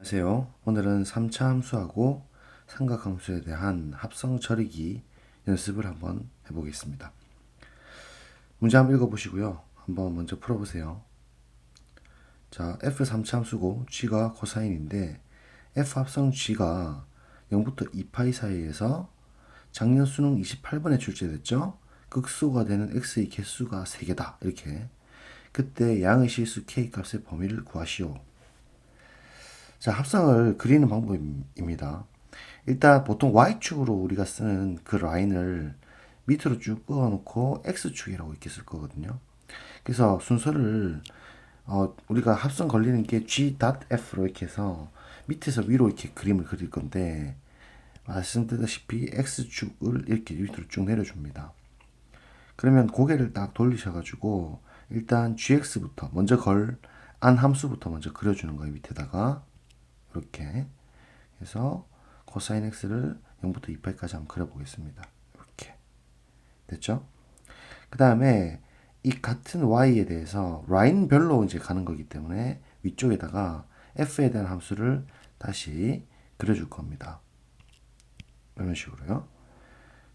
안녕하세요. 오늘은 3차 함수하고 삼각함수에 대한 합성 처리기 연습을 한번 해보겠습니다. 문제 한번 읽어보시고요. 한번 먼저 풀어보세요. 자, f 3차 함수고 g가 코사인인데 f 합성 g가 0부터 2파이 사이에서 작년 수능 28번에 출제됐죠. 극소가 되는 x의 개수가 3개다. 이렇게. 그때 양의 실수 k 값의 범위를 구하시오. 자, 합성을 그리는 방법입니다. 일단 보통 Y축으로 우리가 쓰는 그 라인을 밑으로 쭉 그어놓고 X축이라고 이렇게 쓸 거거든요. 그래서 순서를 우리가 합성 걸리는 게 G.F로 이렇게 해서 밑에서 위로 이렇게 그림을 그릴 건데 말씀드렸다시피 X축을 이렇게 밑으로 쭉 내려줍니다. 그러면 고개를 딱 돌리셔가지고 일단 GX부터 먼저 안 함수부터 먼저 그려주는 거예요. 밑에다가 이렇게 해서 코사인 x를 0부터 2파이까지 한번 그려보겠습니다. 이렇게 됐죠? 그 다음에 이 같은 y에 대해서 라인별로 이제 가는 거기 때문에 위쪽에다가 f에 대한 함수를 다시 그려줄 겁니다. 이런 식으로요.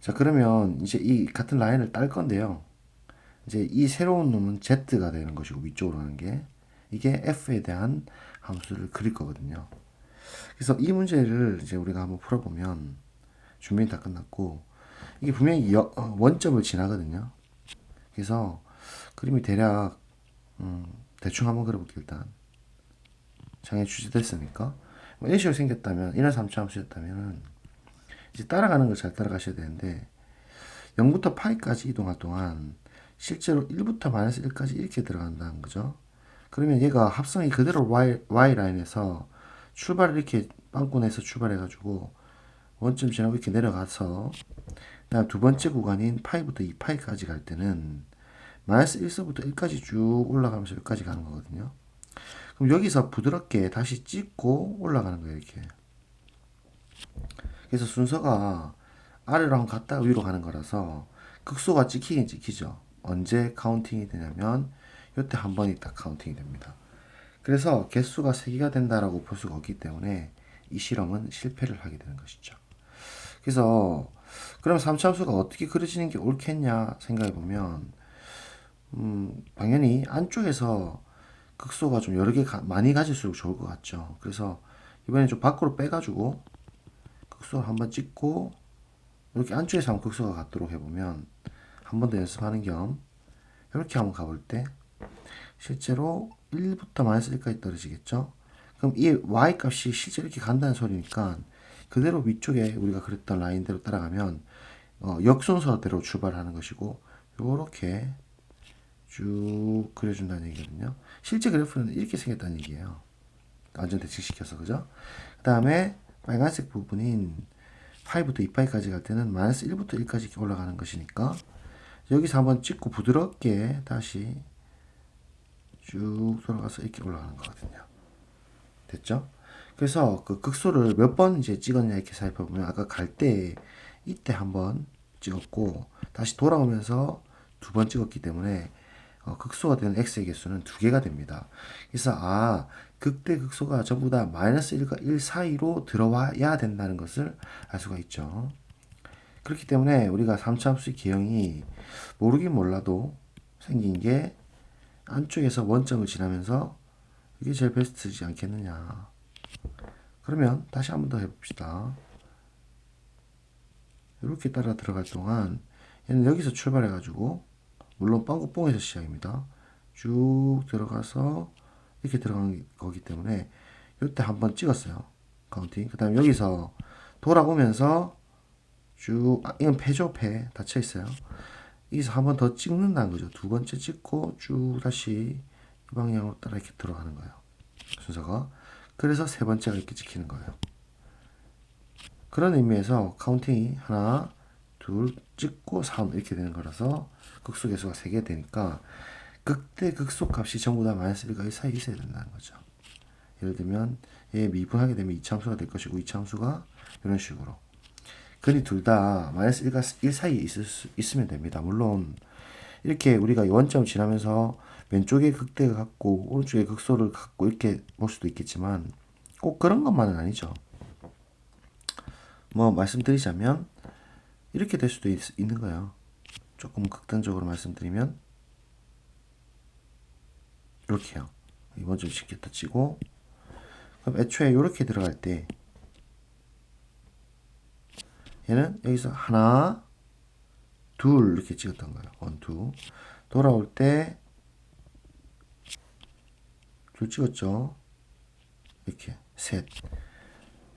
자, 그러면 이제 이 같은 라인을 딸 건데요. 이제 이 새로운 놈은 z가 되는 것이고 위쪽으로 가는 게 이게 f에 대한 함수를 그릴 거거든요. 그래서 이 문제를 이제 우리가 한번 풀어보면 준비는 다 끝났고 이게 분명히 원점을 지나거든요. 그래서 그림이 대략 대충 한번 그려볼게요. 일단 장애 출제됐으니까 뭐 이런 식으로 생겼다면 이런 3차 함수였다면 이제 따라가는 걸 잘 따라가셔야 되는데 0부터 파이까지 이동할 동안 실제로 1부터 마이너스 1까지 이렇게 들어간다는 거죠. 그러면 얘가 합성이 그대로 y 라인에서 출발을 이렇게 빵꾸내서 출발해가지고 원점 지나고 이렇게 내려가서 다음 두 번째 구간인 파이부터 2파이까지 갈 때는 마이너스 1서부터 1까지 쭉 올라가면서 여기까지 가는 거거든요. 그럼 여기서 부드럽게 다시 찍고 올라가는 거예요. 이렇게. 그래서 순서가 아래로 한번 갔다가 위로 가는 거라서 극소가 찍히긴 찍히죠. 언제 카운팅이 되냐면 이때 한 번이 딱 카운팅이 됩니다. 그래서 개수가 3개가 된다라고 볼 수가 없기 때문에 이 실험은 실패를 하게 되는 것이죠. 그래서 그럼 3차함수가 어떻게 그려지는 게 옳겠냐 생각해 보면 당연히 안쪽에서 극소가 좀 여러 개 많이 가질수록 좋을 것 같죠. 그래서 이번에 좀 밖으로 빼가지고 극소를 한번 찍고 이렇게 안쪽에서 한번 극소가 같도록 해보면 한 번 더 연습하는 겸 이렇게 한번 가볼 때 실제로 1부터 마이너스 1까지 떨어지겠죠. 그럼 이 y 값이 실제로 이렇게 간다는 소리니까 그대로 위쪽에 우리가 그렸던 라인대로 따라가면 역순서대로 출발하는 것이고 요렇게 쭉 그려준다는 얘기거든요. 실제 그래프는 이렇게 생겼다는 얘기예요. 완전 대칭시켜서 그죠? 그 다음에 빨간색 부분인 파이부터 2파이까지 갈 때는 마이너스 1부터 1까지 이렇게 올라가는 것이니까 여기서 한번 찍고 부드럽게 다시 쭉 돌아가서 이렇게 올라가는 거거든요. 됐죠? 그래서 그 극소를 몇 번 이제 찍었냐 이렇게 살펴보면 아까 갈 때 이때 한번 찍었고 다시 돌아오면서 두 번 찍었기 때문에 극소가 되는 x의 개수는 2개가 됩니다. 그래서 극대 극소가 전부 다 마이너스 1과 1 사이로 들어와야 된다는 것을 알 수가 있죠. 그렇기 때문에 우리가 3차 함수의 기형이 모르긴 몰라도 생긴 게 안쪽에서 원점을 지나면서 이게 제일 베스트지 않겠느냐. 그러면 다시 한번 더 해봅시다. 이렇게 따라 들어갈 동안 얘는 여기서 출발해가지고 물론 빵구뽕에서 시작입니다. 쭉 들어가서 이렇게 들어가는 거기 때문에 이때 한번 찍었어요. 카운팅. 그 다음에 여기서 돌아오면서 쭉 이건 패죠. 패 닫혀 있어요. 여기서 한번 더 찍는다는 거죠. 두 번째 찍고 쭉 다시 이 방향으로 따라 이렇게 들어가는 거예요. 순서가. 그래서 세 번째가 이렇게 찍히는 거예요. 그런 의미에서 카운팅이 하나, 둘 찍고 3 이렇게 되는 거라서 극소 개수가 3개 되니까 극대 극소 값이 전부 다 마이너스 1과 1 사이에 있어야 된다는 거죠. 예를 들면 얘 미분하게 되면 2차함수가 될 것이고 2차함수가 이런 식으로. 근데 둘 다 마이너스 1과 1 사이에 있으면 됩니다. 물론 이렇게 우리가 원점 지나면서 왼쪽에 극대가 같고 오른쪽에 극소를 갖고 이렇게 볼 수도 있겠지만 꼭 그런 것만은 아니죠. 뭐 말씀드리자면 이렇게 될 수도 있는 거예요. 조금 극단적으로 말씀드리면 이렇게요. 이번 좀 쉽겠다 치고, 그럼 애초에 이렇게 들어갈 때 얘는 여기서 하나 둘 이렇게 찍었던 거예요. 원, 투. 돌아올 때 둘 찍었죠. 이렇게 셋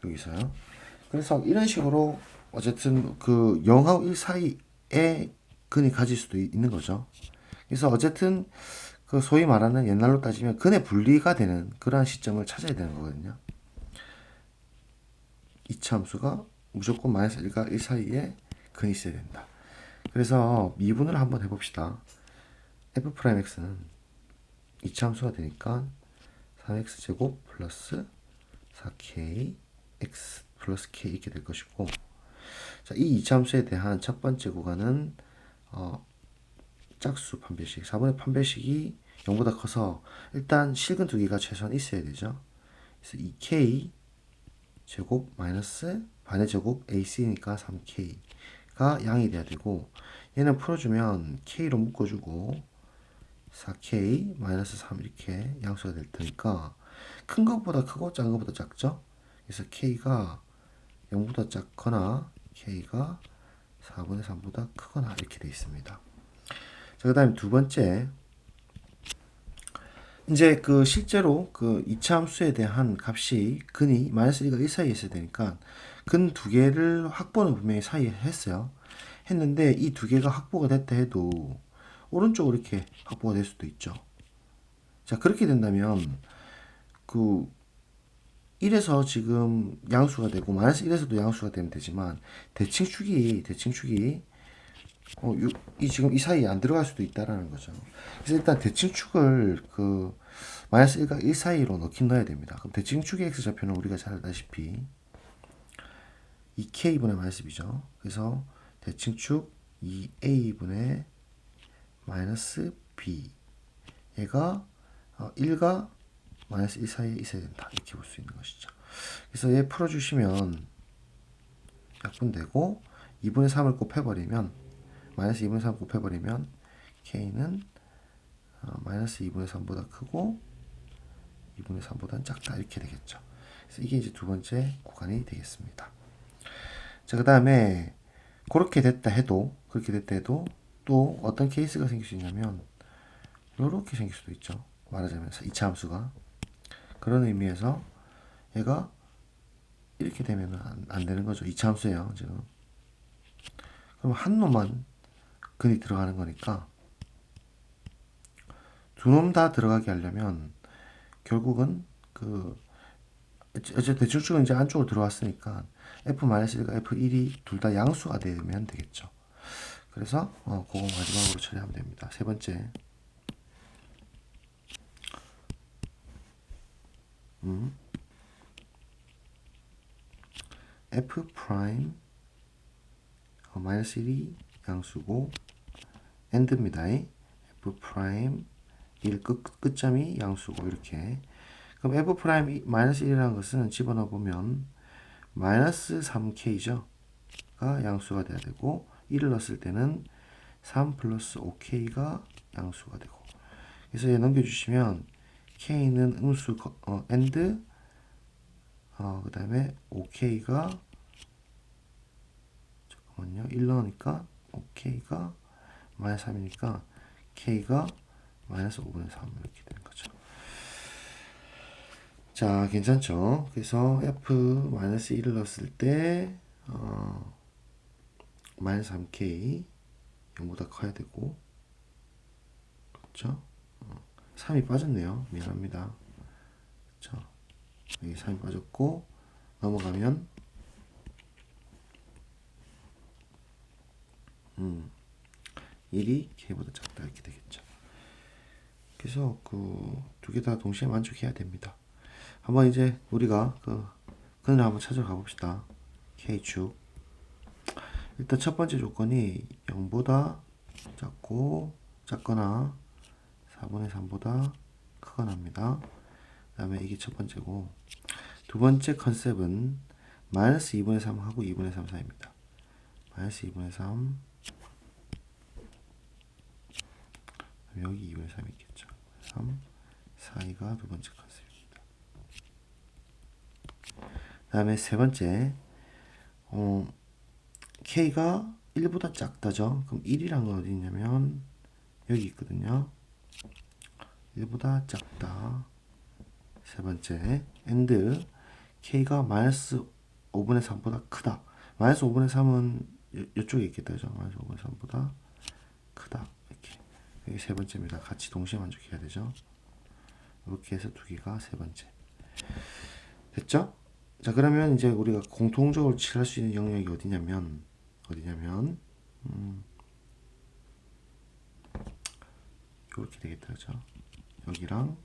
여기서요. 그래서 이런 식으로 어쨌든 그 0하고 1 사이에 근이 가질 수도 있는 거죠. 그래서 어쨌든 그 소위 말하는 옛날로 따지면 근의 분리가 되는 그러한 시점을 찾아야 되는 거거든요. 이차 함수가 무조건 마이너스 1과 1 사이에 근이 있어야 된다. 그래서 미분을 한번 해봅시다. f'x는 이차 함수가 되니까 3x제곱 플러스 4k x 플러스 k 이렇게 될 것이고, 자, 이 이차함수에 대한 첫 번째 구간은 짝수 판별식, 4분의 판별식이 0보다 커서 일단 실근 두 개가 최소한 있어야 되죠. 그래서 2k 제곱 마이너스 반의 제곱 ac니까 3k가 양이 돼야 되고, 얘는 풀어주면 k로 묶어주고 4k 마이너스 3 이렇게 양수가 될 테니까 큰 것보다 크고 작은 것보다 작죠. 그래서 k가 0보다 작거나 k가 4분의 3보다 크거나 이렇게 되어 있습니다. 자, 그 다음에 두 번째, 이제 그 실제로 그 이차 함수에 대한 값이 근이 마이너스 1과 1 사이에 있어야 되니까 근 두 개를 확보는 분명히 사이에 했어요. 했는데 이 두 개가 확보가 됐다 해도 오른쪽으로 이렇게 확보가 될 수도 있죠. 자, 그렇게 된다면 그 1에서 지금 양수가 되고 마이너스 1에서도 양수가 되면 되지만 대칭축이 이 지금 이 사이에 안 들어갈 수도 있다라는 거죠. 그래서 일단 대칭축을 그 마이너스 1과 1 사이로 넣어야 됩니다. 그럼 대칭축의 x좌표는 우리가 잘 알다시피 2k분의 마이너스 b죠. 그래서 대칭축 2a분의 마이너스 b 얘가 1과 마이너스 1 사이에 있어야 된다. 이렇게 볼 수 있는 것이죠. 그래서 얘 풀어주시면 약분되고 2분의 3을 곱해버리면 마이너스 2분의 3 곱해버리면 k는 마이너스 2분의 3보다 크고 2분의 3보다는 작다 이렇게 되겠죠. 그래서 이게 이제 두 번째 구간이 되겠습니다. 자, 그 다음에 그렇게 됐다 해도 또 어떤 케이스가 생길 수 있냐면 이렇게 생길 수도 있죠. 말하자면 2차 함수가 그런 의미에서 얘가 이렇게 되면 안 되는 거죠. 2차 함수예요 지금. 그럼 한 놈만 근이 들어가는 거니까 두 놈 다 들어가게 하려면 결국은 그 어쨌든 대충축은 이제 안쪽으로 들어왔으니까 f-1과 f1이 둘 다 양수가 되면 되겠죠. 그래서 그거 마지막으로 처리하면 됩니다. 세 번째, f 프라임 마이너스 1이 양수고 end입니다. f 프라임 1 끝점이 양수고 이렇게. 그럼 f 프라임 마이너스 1이라는 것은 집어넣어 보면 마이너스 3k죠. 가 양수가 돼야 되고 1을 넣었을 때는 3 플러스 5k가 양수가 되고. 그래서 얘 넘겨주시면 k는 음수 and 그 다음에 5k가 잠깐만요. 1 넣으니까 5k가 마이너스 3이니까 k가 마이너스 5분의 3 이렇게 되는 거죠. 자, 괜찮죠? 그래서 f-1을 넣었을 때 마이너스 3k 0보다 커야 되고, 그렇죠? 3이 빠졌네요. 미안합니다. 그렇죠? 여기 3이 빠졌고 넘어가면 1이 k보다 작다 이렇게 되겠죠. 그래서 그 두 개 다 동시에 만족해야 됩니다. 한번 이제 우리가 그 근을 한번 찾으러 가봅시다. k축. 일단 첫 번째 조건이 0보다 작거나 4분의 3보다 크거나 합니다. 그 다음에 이게 첫 번째고, 두 두 번째 컨셉은 마이너스 2분의 3하고 2분의 3 사이입니다. 마이너스 2분의 3 여기 2분의 3이 있겠죠. 3 사이가 두 번째 컨셉입니다. 그 다음에 세 번째 K가 1보다 작다죠. 그럼 1이란 건 어디 있냐면 여기 있거든요. 1보다 작다. 세 번째 and K가 마이너스 5분의 3보다 크다. 마이너스 5분의 3은 이쪽에 있겠다. 그죠? 마이너스 5분의 3보다 크다. 이렇게. 이게 세 번째입니다. 같이 동시에 만족해야 되죠. 이렇게 해서 두 개가 세 번째. 됐죠? 자, 그러면 이제 우리가 공통적으로 칠할 수 있는 영역이 어디냐면 이렇게 되겠다. 그죠? 여기랑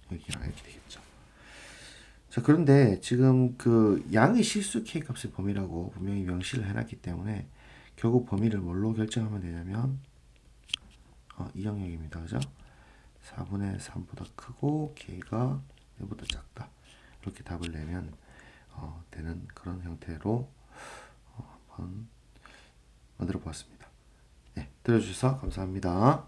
이렇게 되겠죠. 자, 그런데 지금 그 양의 실수 K 값의 범위라고 분명히 명시를 해놨기 때문에 결국 범위를 뭘로 결정하면 되냐면 이 영역입니다. 그죠? 4분의 3보다 크고 K가 1보다 작다. 이렇게 답을 내면 되는 그런 형태로 한번 만들어 보았습니다. 네, 들어주셔서 감사합니다.